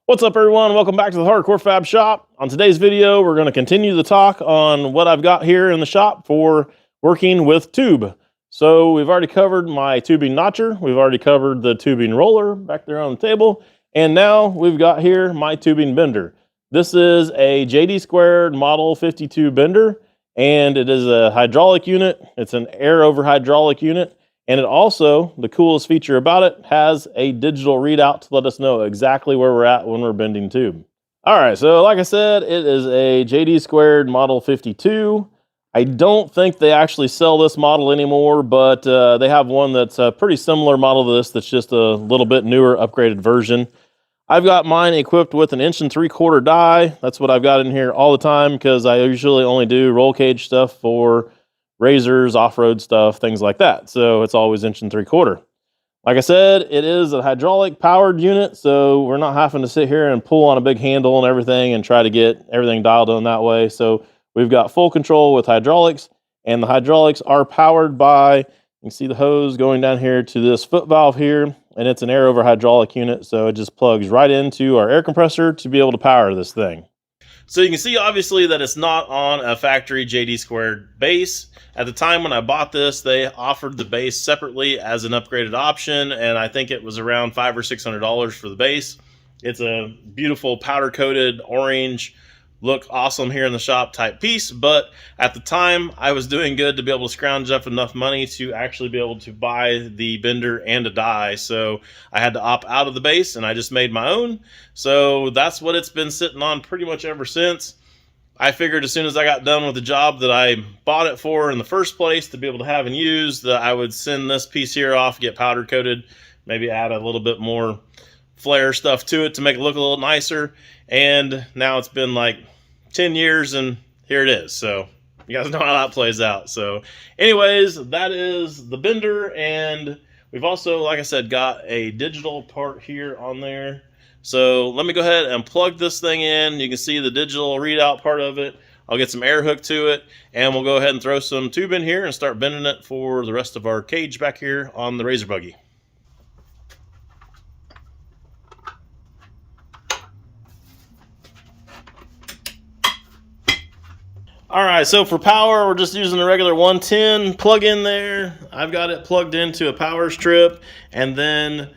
What's up, everyone? Welcome back to the Hardcore Fab Shop. On today's video, we're going to continue the talk on what I've got here in the shop for working with tube. So we've already covered my tubing notcher. We've already covered the tubing roller back there on the table. And now we've got here my tubing bender. This is a JD Squared Model 52 bender, and it is a hydraulic unit. It's an air over hydraulic unit. And it also, the coolest feature about it, has a digital readout to let us know exactly where we're at when we're bending tube. All right, so like I said, it is a JD Squared Model 52. I don't think they actually sell this model anymore, but they have one that's a pretty similar model to this that's just a little bit newer, upgraded version. I've got mine equipped with an 1 3/4 die. That's what I've got in here all the time because I usually only do roll cage stuff for razors, off-road stuff, things like that. So it's always 1 3/4. Like I said, it is a hydraulic powered unit, so we're not having to sit here and pull on a big handle and everything and try to get everything dialed in that way. So we've got full control with hydraulics, and the hydraulics are powered by, you can see the hose going down here to this foot valve here, and it's an air over hydraulic unit, so it just plugs right into our air compressor to be able to power this thing. So you can see obviously that it's not on a factory JD Squared base. At the time when I bought this, they offered the base separately as an upgraded option, and I think it was around $500 or $600 for the base. It's a beautiful powder coated orange, look awesome here in the shop type piece, but at the time I was doing good to be able to scrounge up enough money to actually be able to buy the bender and a die, so I had to opt out of the base and I just made my own. So that's what it's been sitting on pretty much ever since. I figured as soon as I got done with the job that I bought it for in the first place to be able to have and use, that I would send this piece here off, get powder coated, maybe add a little bit more flare stuff to it to make it look a little nicer. And now it's been like 10 years and here it is. So you guys know how that plays out. So anyways, that is the bender, and we've also, like I said, got a digital part here on there. So let me go ahead and plug this thing in. You can see the digital readout part of it. I'll get some air hook to it, and we'll go ahead and throw some tube in here and start bending it for the rest of our cage back here on the razor buggy. All right, so for power, we're just using a regular 110 plug in there. I've got it plugged into a power strip, and then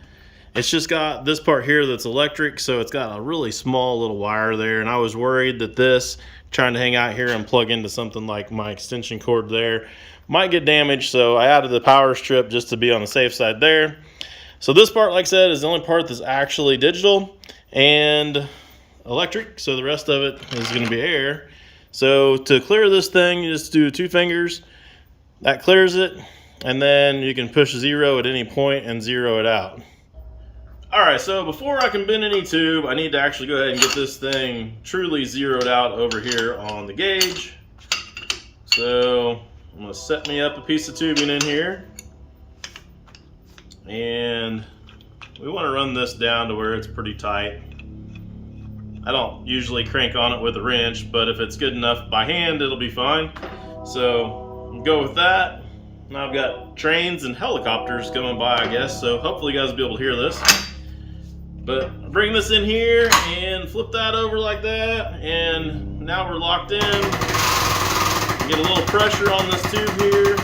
it's just got this part here that's electric, so it's got a really small little wire there, and I was worried that this, trying to hang out here and plug into something like my extension cord there, might get damaged, so I added the power strip just to be on the safe side there. So this part, like I said, is the only part that's actually digital and electric, so the rest of it is going to be air. So to clear this thing, you just do 2 fingers. That clears it, and then you can push 0 at any point and 0 it out. All right, so before I can bend any tube, I need to actually go ahead and get this thing truly zeroed out over here on the gauge. So I'm gonna set me up a piece of tubing in here, and we wanna run this down to where it's pretty tight. I don't usually crank on it with a wrench, but if it's good enough by hand, it'll be fine. So we'll go with that. Now I've got trains and helicopters coming by, I guess, so hopefully you guys will be able to hear this. But bring this in here and flip that over like that, and now we're locked in. Get a little pressure on this tube here.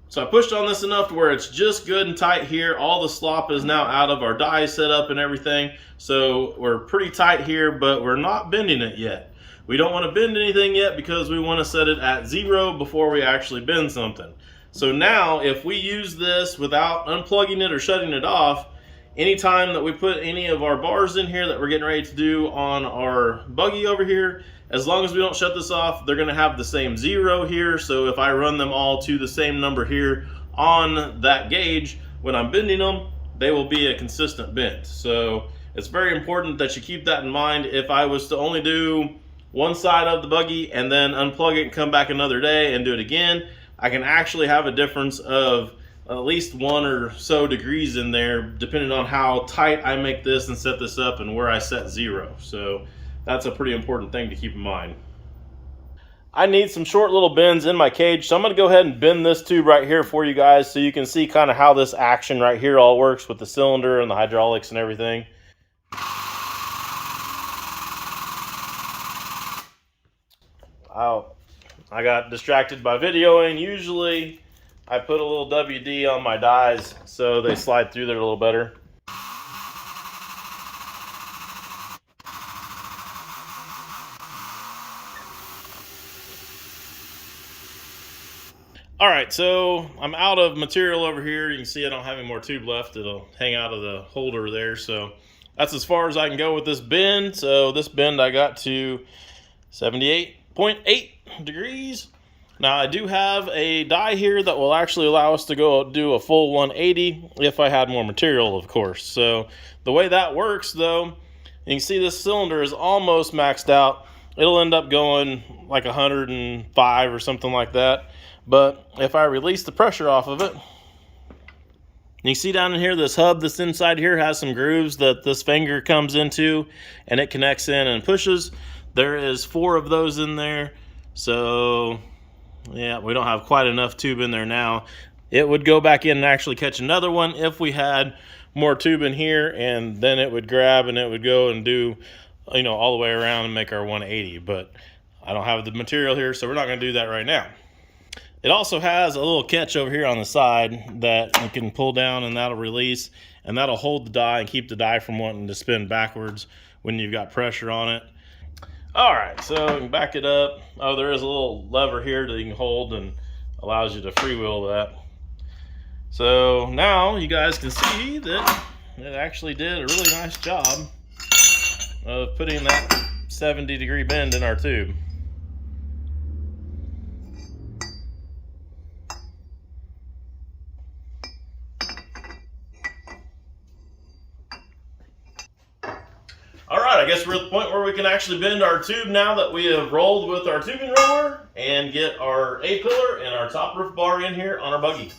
So I pushed on this enough to where it's just good and tight here. All the slop is now out of our die setup and everything. So we're pretty tight here, but we're not bending it yet. We don't want to bend anything yet because we want to set it at 0 before we actually bend something. So now if we use this without unplugging it or shutting it off, anytime that we put any of our bars in here that we're getting ready to do on our buggy over here, as long as we don't shut this off, they're going to have the same 0 here. So if I run them all to the same number here on that gauge, when I'm bending them, they will be a consistent bend. So it's very important that you keep that in mind. If I was to only do one side of the buggy and then unplug it and come back another day and do it again, I can actually have a difference of at least 1 or so degrees in there, depending on how tight I make this and set this up and where I set 0. So that's a pretty important thing to keep in mind. I need some short little bends in my cage, so I'm going to go ahead and bend this tube right here for you guys so you can see kind of how this action right here all works with the cylinder and the hydraulics and everything. Wow, I got distracted by videoing. Usually I put a little WD on my dies so they slide through there a little better. All right, so I'm out of material over here. You can see I don't have any more tube left. It'll hang out of the holder there. So that's as far as I can go with this bend. So this bend I got to 78.8 degrees. Now I do have a die here that will actually allow us to go do a full 180 if I had more material, of course. So the way that works though, you can see this cylinder is almost maxed out. It'll end up going like 105 or something like that. But if I release the pressure off of it, you see down in here, this hub that's inside here has some grooves that this finger comes into and it connects in and pushes. There is 4 of those in there. So yeah, we don't have quite enough tube in there now. It would go back in and actually catch another one if we had more tube in here, and then it would grab and it would go and do, you know, all the way around and make our 180. But I don't have the material here, so we're not going to do that right now. It also has a little catch over here on the side that you can pull down and that'll release, and that'll hold the die and keep the die from wanting to spin backwards when you've got pressure on it. All right, so you can back it up. Oh, there is a little lever here that you can hold and allows you to freewheel that. So now you guys can see that it actually did a really nice job of putting that 70-degree bend in our tube. All right, I guess we're at the point where we can actually bend our tube now that we have rolled with our tubing roller and get our A-pillar and our top roof bar in here on our buggy.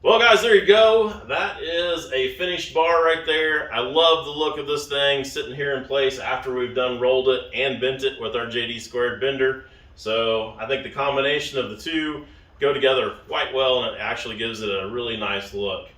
Well guys, there you go. That is a finished bar right there. I love the look of this thing sitting here in place after we've done rolled it and bent it with our JD squared bender. So I think the combination of the two go together quite well, and it actually gives it a really nice look.